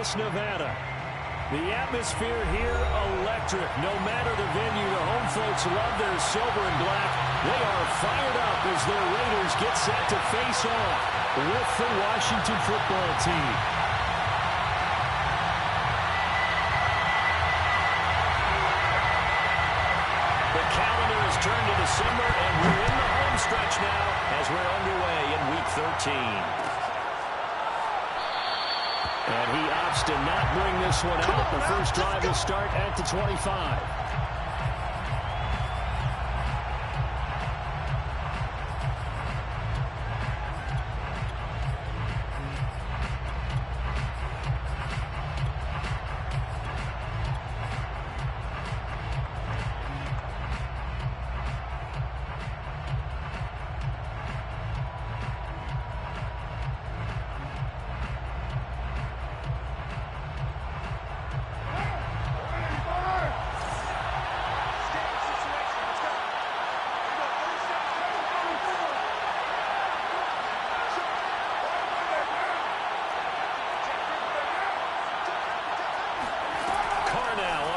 Vegas, Nevada. The atmosphere here, electric. No matter the venue, the home folks love their silver and black. They are fired up as their Raiders get set to face off with the Washington football team. The calendar has turned to December, and we're in the home stretch now as we're underway in Week 13. And he opts to not bring this one out. The first drive will start at the 25.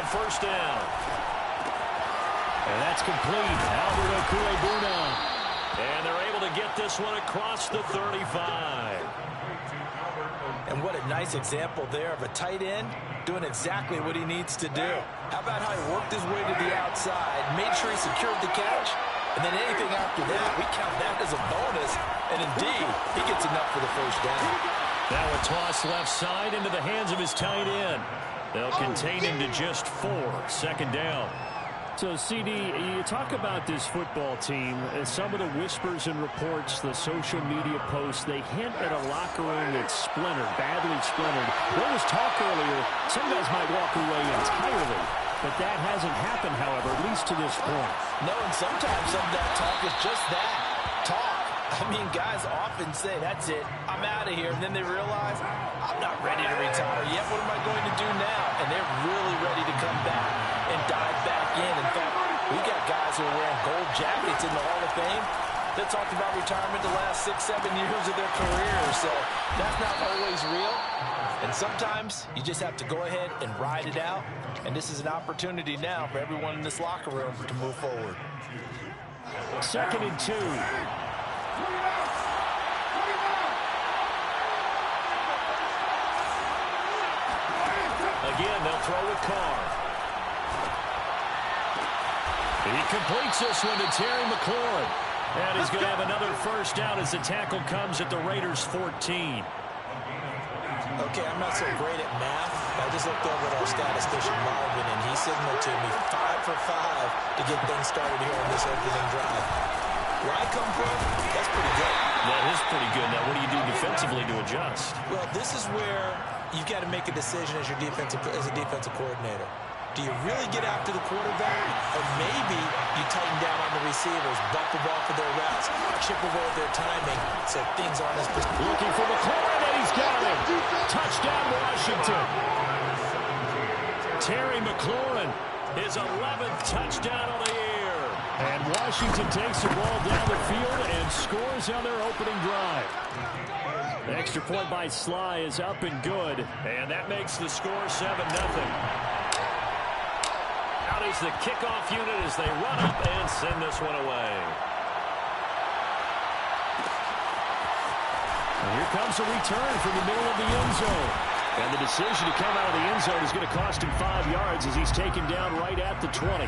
First down. And that's complete. Albert Okwuegbunam. And they're able to get this one across the 35. And what a nice example there of a tight end doing exactly what he needs to do. How about how he worked his way to the outside, made sure he secured the catch, and then anything after that, we count that as a bonus. And indeed, he gets enough for the first down. Now a toss left side into the hands of his tight end. They'll contain him to just 4. Second down. So, CD, you talk about this football team, some of the whispers and reports, the social media posts, they hint at a locker room that's splintered, badly splintered. There was talk earlier, some guys might walk away entirely, but that hasn't happened, however, at least to this point. No, and sometimes some of that talk is just that, talk. I mean, guys often say, that's it, I'm out of here, and then they realize, I'm not ready to retire yet, what am I going to do now? And they're really ready to come back and dive back in. In fact, we got guys who are wearing gold jackets in the Hall of Fame that talked about retirement the last 6-7 years of their career. So that's not always real. And sometimes you just have to go ahead and ride it out. And this is an opportunity now for everyone in this locker room to move forward. 2nd and 2. Again, they'll throw with Carr. He completes this one to Terry McLaurin. And he's going to have another first down as the tackle comes at the Raiders' 14. Okay, I'm not so great at math. I just looked over at our statistician, Marvin, and he signaled to me 5 for 5 to get things started here on this opening drive. Where I come from, that's pretty good. That is pretty good. Now, what do you do defensively to adjust? Well, this is where you've got to make a decision as a defensive coordinator. Do you really get after the quarterback? Or maybe you tighten down on the receivers, bump the ball for their routes, chip away at their timing so things aren't as... Looking for McLaurin, and he's got him. Touchdown, Washington. Terry McLaurin, his 11th touchdown of the year. And Washington takes the ball down the field and scores on their opening drive. The extra point by Sly is up and good. And that makes the score 7-0. Out is the kickoff unit as they run up and send this one away. And here comes a return from the middle of the end zone. And the decision to come out of the end zone is going to cost him 5 yards as he's taken down right at the 20.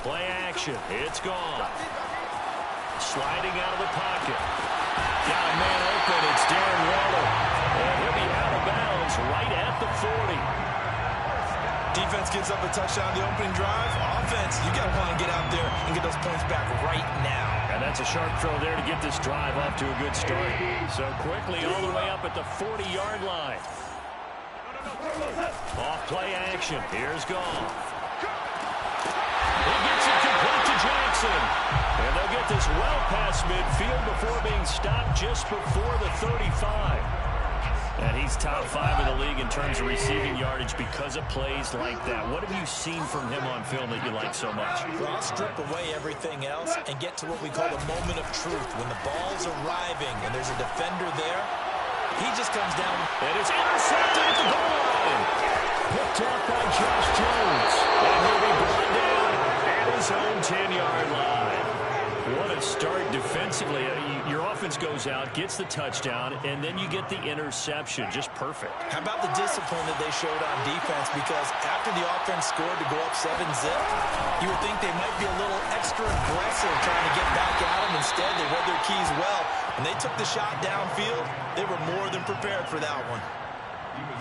Play action. It's gone. Sliding out of the pocket. Got a man open. It's Darren Waller. And he'll be out of bounds right at the 40. Defense gives up a touchdown the opening drive. Offense, you got to want to get out there and get those points back right now. And that's a sharp throw there to get this drive off to a good start. So quickly all the way up at the 40-yard line. Off play action. Here's Goff. He gets it complete to Jackson. And they'll get this well past midfield before being stopped just before the 35. And he's top 5 in the league in terms of receiving yardage because of plays like that. What have you seen from him on film that you like so much? Well, I'll strip away everything else and get to what we call the moment of truth. When the ball's arriving and there's a defender there, he just comes down. And it's intercepted at the goal line. Picked up by Josh Jones. And he'll be brought down at his own 10-yard line. What a start defensively. Your offense goes out, gets the touchdown, and then you get the interception. Just perfect. How about the discipline that they showed on defense? Because after the offense scored to go up 7-zip, you would think they might be a little extra aggressive trying to get back at them. Instead, they read their keys well. When they took the shot downfield, they were more than prepared for that one.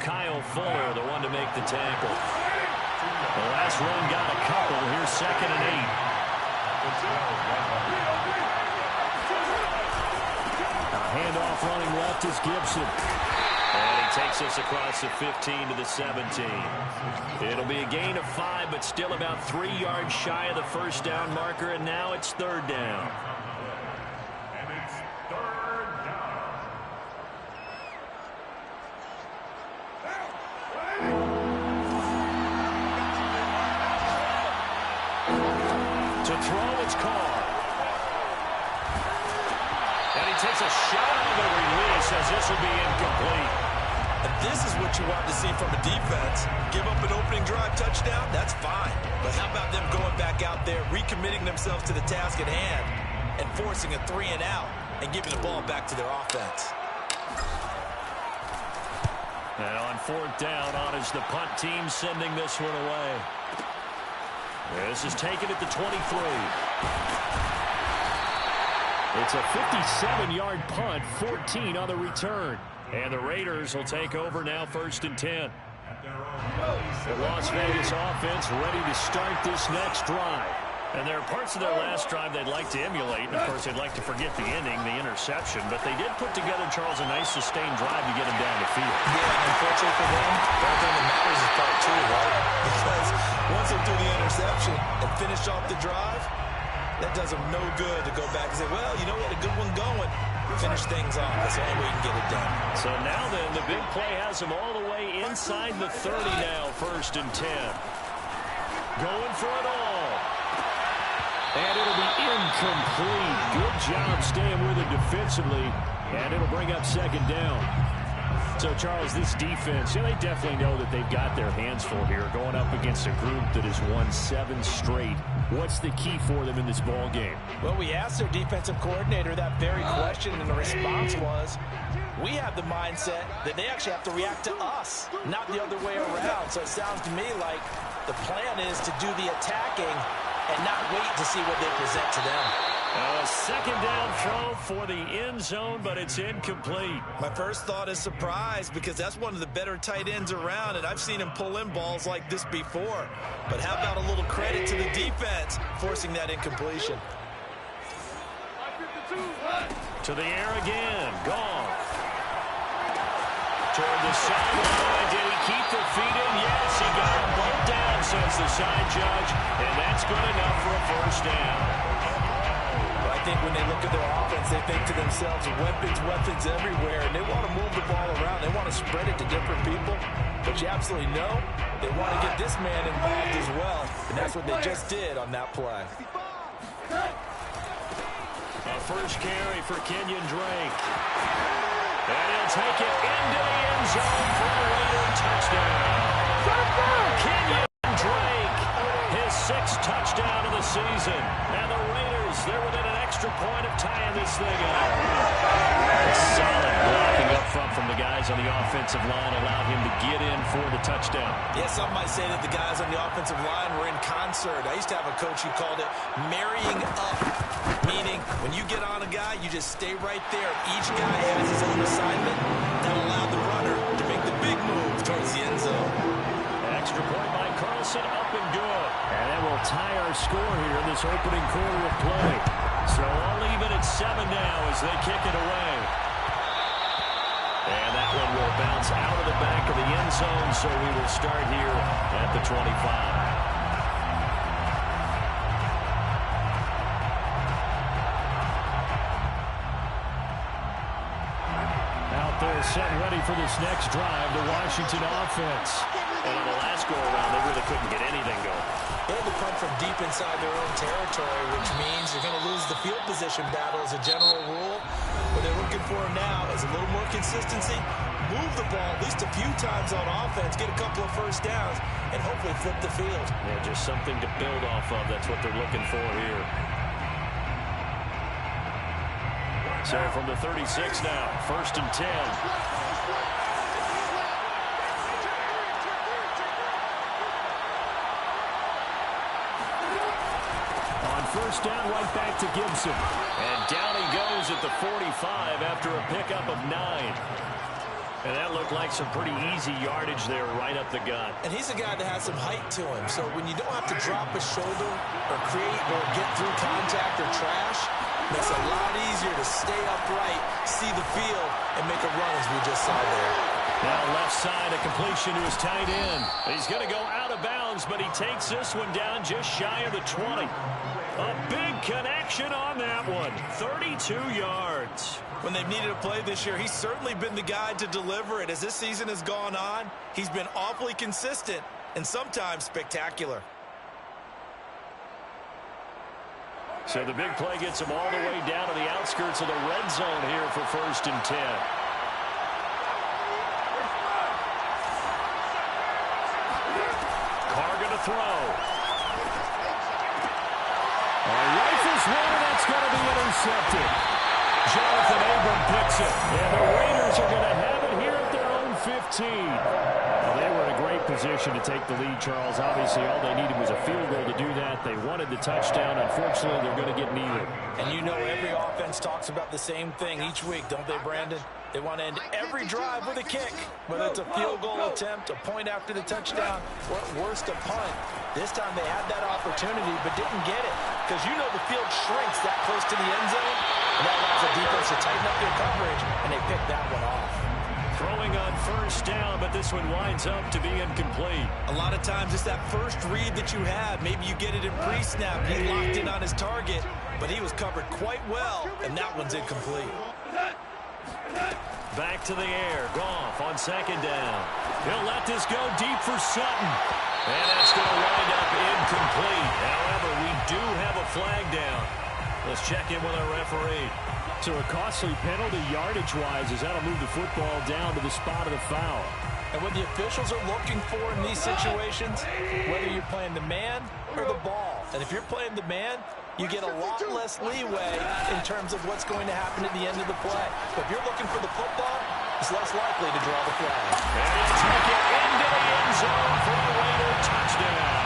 Kyle Fuller, the one to make the tackle. The last run got a couple. Here's 2nd and 8. Handoff running left is Gibson. And he takes us across the 15 to the 17. It'll be a gain of 5, but still about 3 yards shy of the first down marker, and now it's 3rd down. And it's 3rd down. To throw, it's Carr. And he takes a shot on the release as this will be incomplete. And this is what you want to see from a defense. Give up an opening drive touchdown, that's fine. But how about them going back out there, recommitting themselves to the task at hand, and forcing a 3-and-out, and giving the ball back to their offense. And on 4th down, on is the punt team sending this one away. This is taken at the 23. It's a 57-yard punt, 14 on the return. And the Raiders will take over now, 1st and 10. The Las Vegas offense ready to start this next drive. And there are parts of their last drive they'd like to emulate. And, of course, they'd like to forget the ending, the interception. But they did put together, Charles, a nice sustained drive to get them down the field. Yeah, and unfortunately for them, the only thing that matters is part 2, right? Because once they do the interception and finish off the drive, that does them no good to go back and say, well, you know, we had a good one going. Finish things off. That's the only way you can get it done. So now then, the big play has them all the way inside the 30 now, 1st and 10. Going for it all. And it'll be incomplete. Good job staying with it defensively. And it'll bring up 2nd down. So, Charles, this defense, they definitely know that they've got their hands full here, going up against a group that has won 7 straight. What's the key for them in this ball game? Well, we asked their defensive coordinator that very question, and the response was, we have the mindset that they actually have to react to us, not the other way around. So it sounds to me like the plan is to do the attacking and not wait to see what they present to them. A 2nd down throw for the end zone, but it's incomplete. My first thought is surprise, because that's one of the better tight ends around, and I've seen him pull in balls like this before. But how about a little credit to the defense forcing that incompletion? To the air again. Gone. Toward the sideline. Did he keep the feet in? Yes, he got them both down, says the side judge. And that's good enough for a 1st down. I think when they look at their offense, they think to themselves, weapons everywhere, and they want to move the ball around. They want to spread it to different people. But you absolutely know they want to get this man involved as well, and that's what they just did on that play. A first carry for Kenyon Drake. And he'll take it into the end zone for a Raider touchdown. Kenyon Drake, his 6th touchdown of the season. And the Raiders, they're within an extra point of tying this thing up. Solid blocking up front from the guys on the offensive line allowed him to get in for the touchdown. Yeah, some might say that the guys on the offensive line were in concert. I used to have a coach who called it marrying up, meaning when you get on a guy, you just stay right there. Each guy has his own assignment that allowed the runner to make the big move towards the end zone. Extra point by Carlson, up and good. And that will tie our score here in this opening quarter of play. So all even at 7 now as they kick it away. And that one will bounce out of the back of the end zone, so we will start here at the 25. Out there set ready for this next drive, the Washington offense. And on the last go-around, they really couldn't get anything going. They had to punt from deep inside their own territory, which means you're going to lose the field position battle as a general rule. What they're looking for now is a little more consistency, move the ball at least a few times on offense, get a couple of first downs, and hopefully flip the field. Yeah, just something to build off of. That's what they're looking for here. So from the 36 now, 1st and 10. On 1st down, right back to Gibson. And down he goes at the 45 after a pickup of 9. And that looked like some pretty easy yardage there right up the gut. And he's a guy that has some height to him. So when you don't have to drop a shoulder or create or get through contact or trash, it makes it a lot easier to stay upright, see the field, and make a run as we just saw there. Now left side, a completion to his tight end. He's going to go out of bounds, but he takes this one down just shy of the 20. A big connection on that one. 32 yards. When they've needed a play this year, he's certainly been the guy to deliver it. As this season has gone on, he's been awfully consistent and sometimes spectacular. So the big play gets him all the way down to the outskirts of the red zone here for 1st and 10. Carr going to throw. Rifles one, and that's going to be intercepted. Jonathan Abram picks it, and the Raiders are going to have it here at their own 15. Well, they were in a great position to take the lead, Charles. Obviously, all they needed was a field goal to do that. They wanted the touchdown. Unfortunately, they're going to get neither. And you know every offense talks about the same thing each week, don't they, Brandon? They want to end every drive with a kick, whether it's a field goal attempt, a point after the touchdown, or at worst, a punt. This time they had that opportunity but didn't get it because you know the field shrinks that close to the end zone, and that allows the defense to tighten up their coverage, and they picked that one off. Throwing on 1st down, but this one winds up to be incomplete. A lot of times it's that first read that you have. Maybe you get it in pre-snap. He locked in on his target, but he was covered quite well, and that one's incomplete. Back to the air. Goff on 2nd down. He'll let this go deep for Sutton. And that's going to wind up incomplete. However, we do have a flag down. Let's check in with our referee. So a costly penalty yardage-wise as that'll move the football down to the spot of the foul. And what the officials are looking for in these situations, whether you're playing the man or the ball. And if you're playing the man, you get a lot less leeway in terms of what's going to happen at the end of the play. But if you're looking for the football, it's less likely to draw the flag. And he'll take it into the end zone for a Raider touchdown.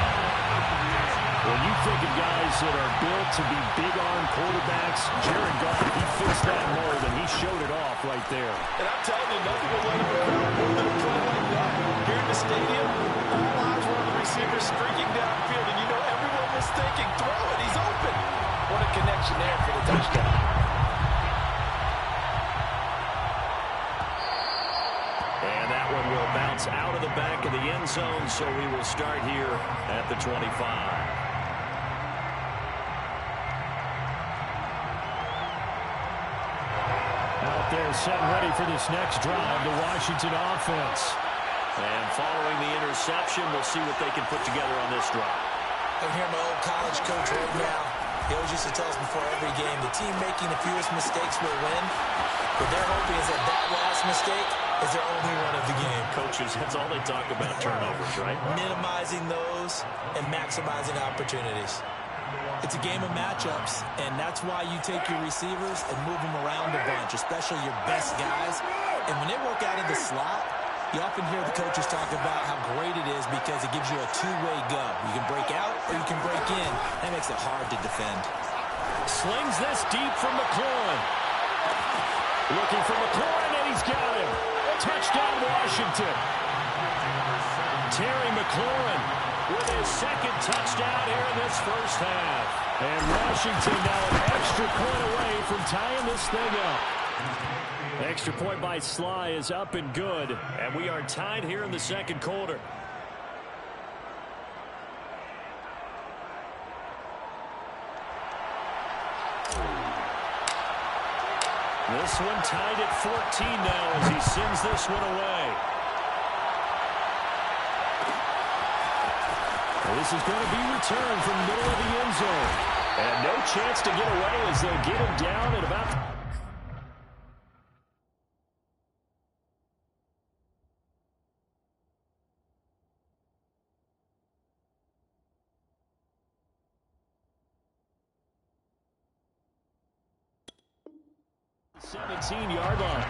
When you think of guys that are built to be big-arm quarterbacks, Jared Goff, he fits that mold, and he showed it off right there. And I'm telling you, nothing will let him occur more than a play like that. Here in the stadium, all eyes were on the receiver streaking downfield, and you know everyone was thinking, throw it, he's open. What a connection there for the touchdown. And that one will bounce out of the back of the end zone, so we will start here at the 25. Out there set ready for this next drive, the Washington offense. And following the interception, we'll see what they can put together on this drive. I can hear my old college coach right now. He always used to tell us before every game, the team making the fewest mistakes will win. What they're hoping is that that last mistake is their only one of the game. Coaches, that's all they talk about, turnovers, right? Minimizing those and maximizing opportunities. It's a game of matchups, and that's why you take your receivers and move them around a bunch, especially your best guys. And when they work out of the slot, you often hear the coaches talk about how great it is because it gives you a two-way go. You can break out or you can break in. That makes it hard to defend. Slings this deep from McLaurin. Looking for McLaurin, and he's got him. Touchdown, Washington. Terry McLaurin with his second touchdown here in this first half. And Washington now an extra point away from tying this thing up. Extra point by Sly is up and good, and we are tied here in the second quarter. This one tied at 14 now as he sends this one away. This is going to be returned from the middle of the end zone. And no chance to get away as they'll get him down at about... the 17-yard line.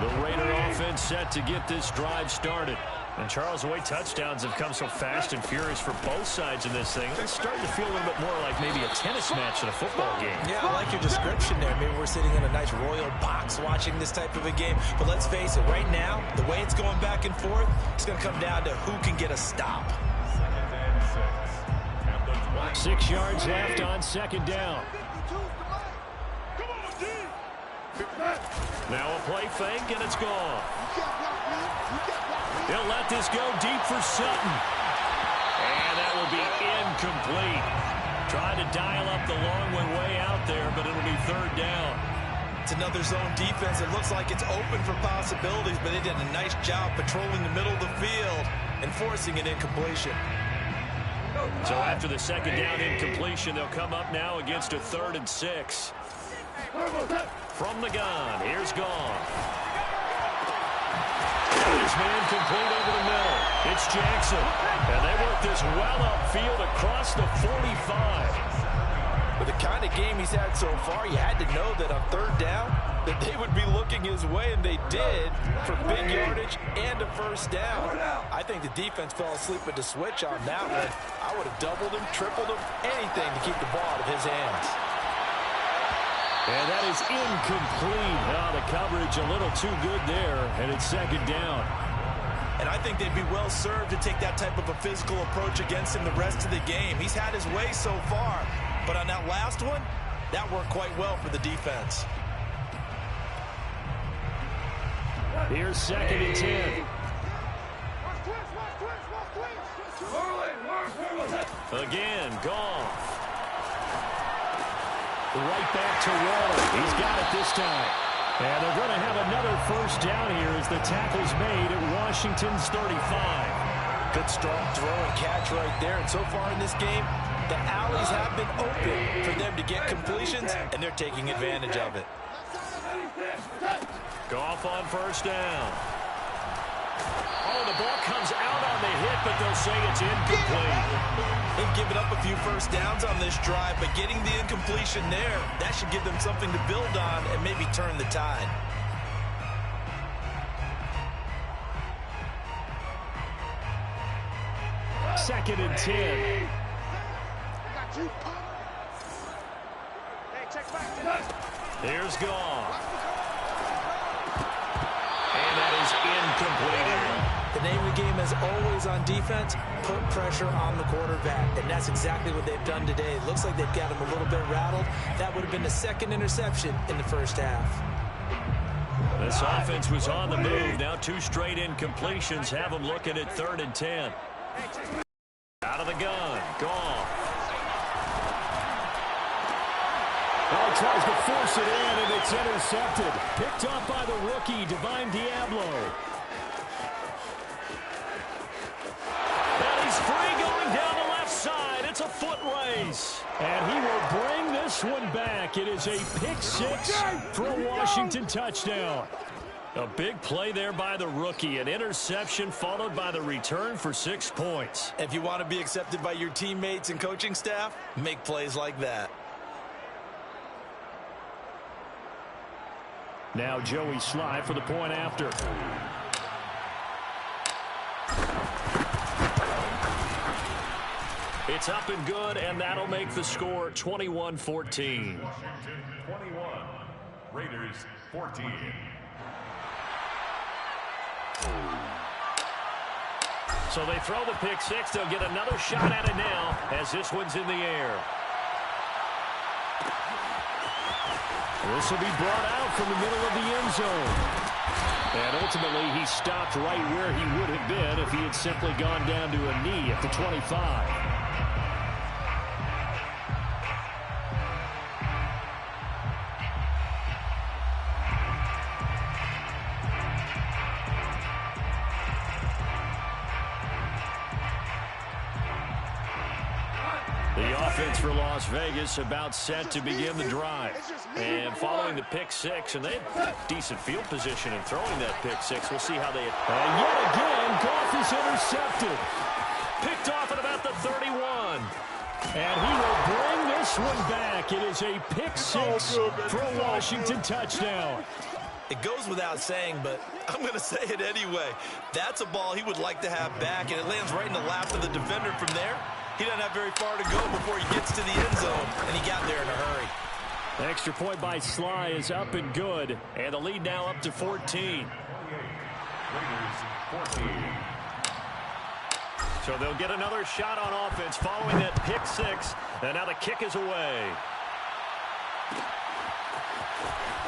The Raider offense set to get this drive started. And Charles, the way touchdowns have come so fast and furious for both sides in this thing, it's starting to feel a little bit more like maybe a tennis match than a football game. Yeah, I like your description there. Maybe we're sitting in a nice royal box watching this type of a game. But let's face it, right now, the way it's going back and forth, it's going to come down to who can get a stop. 6 yards left on second down. Now a play fake, and it's gone. They'll let this go deep for Sutton. And that will be incomplete. Trying to dial up the long one way out there, but it'll be third down. It's another zone defense. It looks like it's open for possibilities, but they did a nice job patrolling the middle of the field and forcing an incompletion. So after the second down incompletion, they'll come up now against a 3rd and 6. From the gun, here's Gone. This man complete over the middle. It's Jackson. And they work this well upfield across the 45. With the kind of game he's had so far, you had to know that on third down, that they would be looking his way, and they did, for big yardage and a first down. I think the defense fell asleep at the switch on that one. I would have doubled him, tripled him, anything to keep the ball out of his hands. And that is incomplete. The coverage a little too good there, and it's second down. And I think they'd be well served to take that type of a physical approach against him the rest of the game. He's had his way so far, but on that last one, that worked quite well for the defense. Here's 2nd and 10. Again, Goff. Right back to Waller. He's got it this time. And they're going to have another first down here as the tackle's made at Washington's 35. Good strong throw and catch right there. And so far in this game, the alleys have been open for them to get completions, and they're taking advantage of it. Goff on first down. Oh, the ball comes out on the hit, but they'll say it's incomplete. They've given up a few first downs on this drive, but getting the incompletion there, that should give them something to build on and maybe turn the tide. Second and 10. Here's Goff. And that is incomplete. The name of the game, as always on defense, put pressure on the quarterback. And that's exactly what they've done today. It looks like they've got him a little bit rattled. That would have been the second interception in the first half. This offense was on the move. Now 2 straight incompletions have them looking at 3rd and 10. Out of the gun. Goff. Oh, tries to force it in, and it's intercepted. Picked up by the rookie, Divine Diablo. And he's free going down the left side. It's a foot race. And he will bring this one back. It is a pick-6 for a Washington touchdown. A big play there by the rookie. An interception followed by the return for 6 points. If you want to be accepted by your teammates and coaching staff, make plays like that. Now Joey Sly for the point after. It's up and good, and that'll make the score 21-14. Washington 21, Raiders 14. So they throw the pick-6. They'll get another shot at it now as this one's in the air. This will be brought out from the middle of the end zone. And ultimately, he stopped right where he would have been if he had simply gone down to a knee at the 25. The offense for Las Vegas about set to begin the drive. And following the pick six, and they had decent field position in throwing that pick six. We'll see how they... And yet again, Goff is intercepted. Picked off at about the 31. And he will bring this one back. It is a pick six for a Washington touchdown. It goes without saying, but I'm going to say it anyway. That's a ball he would like to have back, and it lands right in the lap of the defender from there. He doesn't have very far to go before he gets to the end zone, and he got there in a hurry. Extra point by Sly is up and good, and the lead now up to 14. So they'll get another shot on offense following that pick six, and now the kick is away.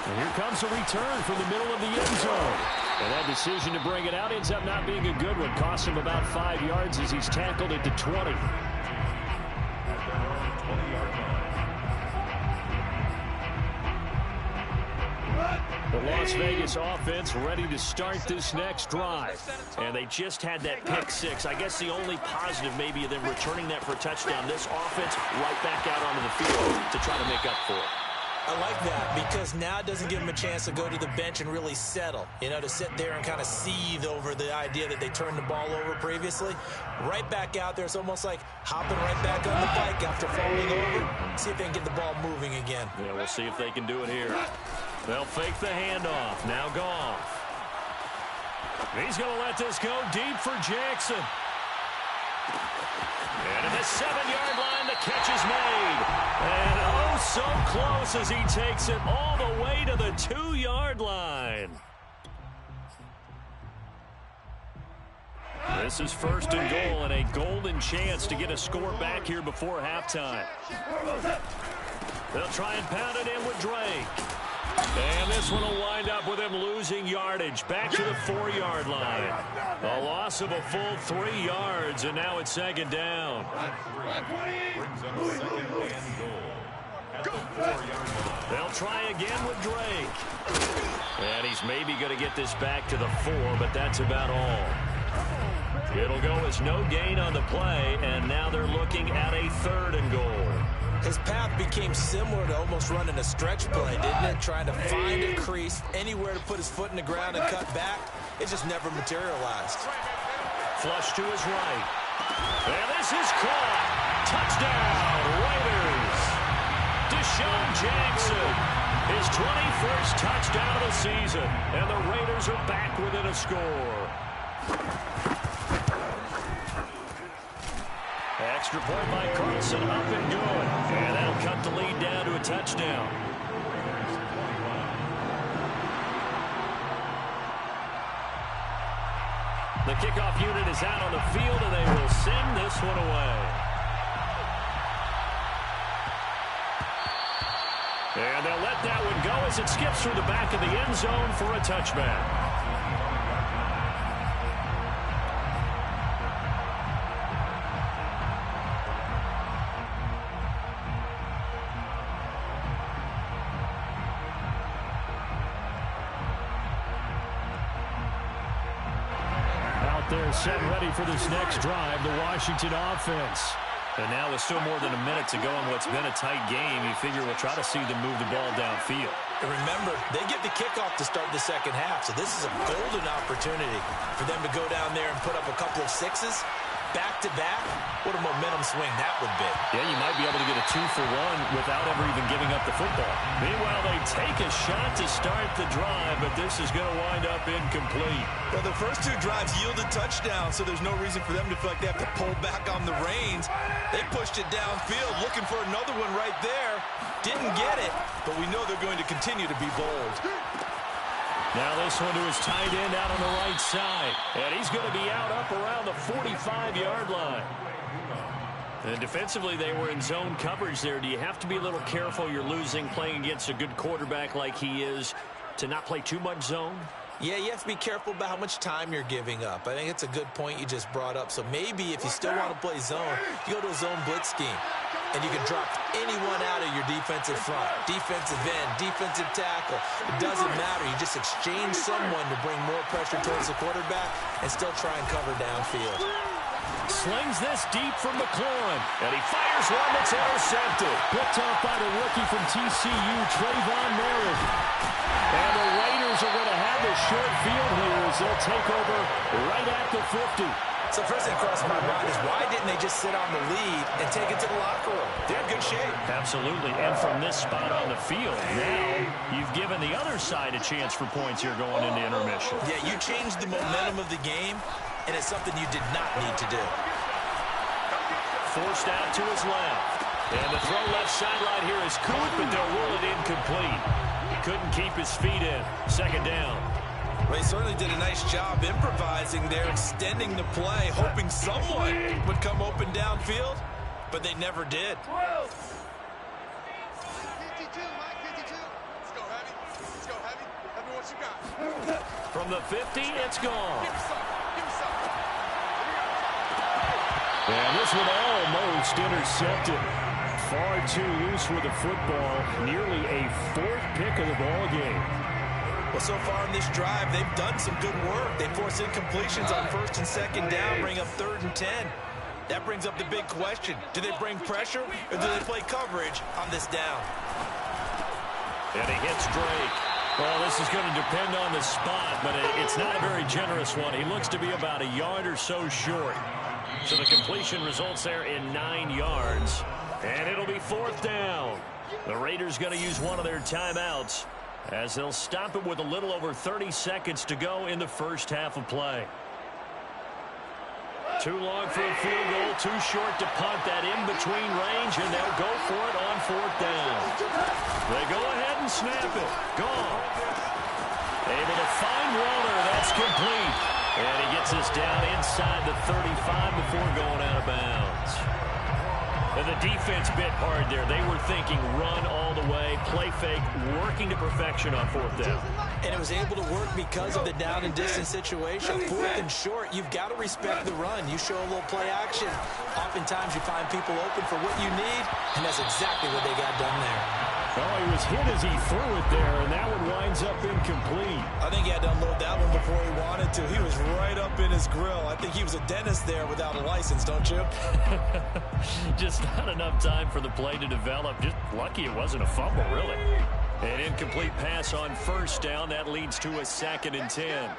And here comes a return from the middle of the end zone. And that decision to bring it out ends up not being a good one. Costs him about 5 yards as he's tackled at the 20. The Las Vegas offense ready to start this next drive. And they just had that pick six. I guess the only positive maybe of them returning that for a touchdown. This offense right back out onto the field to try to make up for it. I like that because now it doesn't give them a chance to go to the bench and really settle, to sit there and kind of seethe over the idea that they turned the ball over previously. Right back out there, it's almost like hopping right back on the bike after falling over. See if they can get the ball moving again. Yeah, we'll see if they can do it here. They'll fake the handoff. Now Goff. He's going to let this go deep for Jackson. And at the 7-yard line, the catch is made. And oh, so close as he takes it all the way to the 2-yard line. This is first and goal and a golden chance to get a score back here before halftime. They'll try and pound it in with Drake. And this one will wind up with him losing yardage back to the 4-yard line. A loss of a full 3 yards, and now it's second down. They'll try again with Drake. And he's maybe going to get this back to the 4, but that's about all. It'll go as no gain on the play, and now they're looking at a 3rd and goal. His path became similar to almost running a stretch play, didn't it? Trying to find a crease, anywhere to put his foot in the ground and cut back. It just never materialized. Flush to his right. And this is caught. Touchdown, Raiders. Deshaun Jackson, his 21st touchdown of the season. And the Raiders are back within a score. Extra point by Carlson, up and good. And that'll cut the lead down to a touchdown. The kickoff unit is out on the field, and they will send this one away. And they'll let that one go as it skips through the back of the end zone for a touchback. They're set ready for this next drive, the Washington offense. And now with still more than a minute to go in what's been a tight game, you figure we'll try to see them move the ball downfield. And remember, they get the kickoff to start the second half, so this is a golden opportunity for them to go down there and put up a couple of sixes. Back-to-back, what a momentum swing that would be. Yeah, you might be able to get a 2-for-1 without ever even giving up the football. Meanwhile, they take a shot to start the drive, but this is going to wind up incomplete. Well, the first 2 drives yielded touchdowns, so there's no reason for them to feel like they have to pull back on the reins. They pushed it downfield, looking for another one right there. Didn't get it, but we know they're going to continue to be bold. Now this one to his tight end out on the right side. And he's going to be out up around the 45-yard line. And defensively, they were in zone coverage there. Do you have to be a little careful? You're losing, playing against a good quarterback like he is, to not play too much zone? Yeah, you have to be careful about how much time you're giving up. I think it's a good point you just brought up. So maybe if you still want to play zone, you go to a zone blitz scheme. And you can drop anyone out of your defensive front, defensive end, defensive tackle. It doesn't matter. You just exchange someone to bring more pressure towards the quarterback and still try and cover downfield. Slings this deep from McLaurin. And he fires one that's intercepted. Picked off by the rookie from TCU, Trayvon Merritt. And the Raiders are going to have the short field here as they'll take over right at the 50. So first thing across my mind is why didn't they just sit on the lead and take it to the locker room? They're in good shape. Absolutely. And from this spot on the field, now you've given the other side a chance for points here going into intermission. Yeah, you changed the momentum of the game, and it's something you did not need to do. Forced out to his left. And the throw left sideline here is Coot, but they'll rule it incomplete. Couldn't keep his feet in. Second down. Well, he certainly did a nice job improvising there, extending the play, hoping someone would come open downfield, but they never did. 52, Mike, 52. Let's go, Heavy. Let's go, Heavy. Heavy, what you got? From the 50, it's gone. Give me some. Give me some. And this one almost intercepted. Far too loose with the football. Nearly a fourth pick of the ball game. Well, so far in this drive, they've done some good work. They force incompletions on first and second down, bring up 3rd and 10. That brings up the big question. Do they bring pressure or do they play coverage on this down? And he hits Drake. Well, this is going to depend on the spot, but it's not a very generous one. He looks to be about a yard or so short. So the completion results there in 9 yards. And it'll be 4th down. The Raiders going to use one of their timeouts as they'll stop it with a little over 30 seconds to go in the first half of play. Too long for a field goal, too short to punt that in between range, and they'll go for it on 4th down. They go ahead and snap it. Gone. Able to find Waller. That's complete. And he gets us down inside the 35 before going out of bounds. And the defense bit hard there. They were thinking run all the way, play fake, working to perfection on 4th down. And it was able to work because of the down and distance situation. 4th and short, you've got to respect the run. You show a little play action. Oftentimes you find people open for what you need, and that's exactly what they got done there. Oh, he was hit as he threw it there, and that one winds up incomplete. I think he had to unload that one before he wanted to. He was right up in his grill. I think he was a dentist there without a license, don't you? Just not enough time for the play to develop. Just lucky it wasn't a fumble, really. An incomplete pass on 1st down. That leads to a 2nd and 10.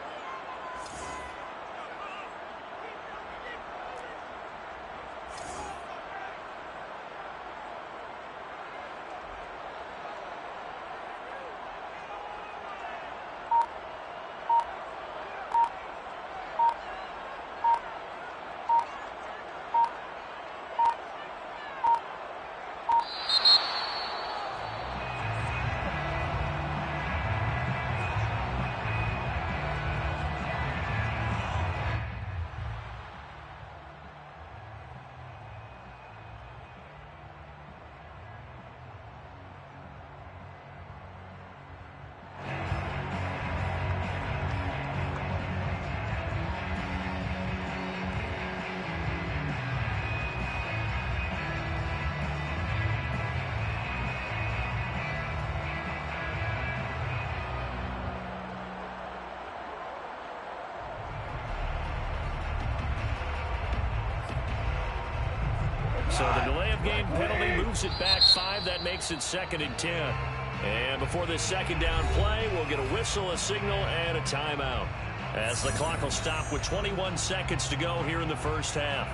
So the delay of game penalty moves it back 5. That makes it 2nd and 10. And before this 2nd down play, we'll get a whistle, a signal, and a timeout, as the clock will stop with 21 seconds to go here in the first half.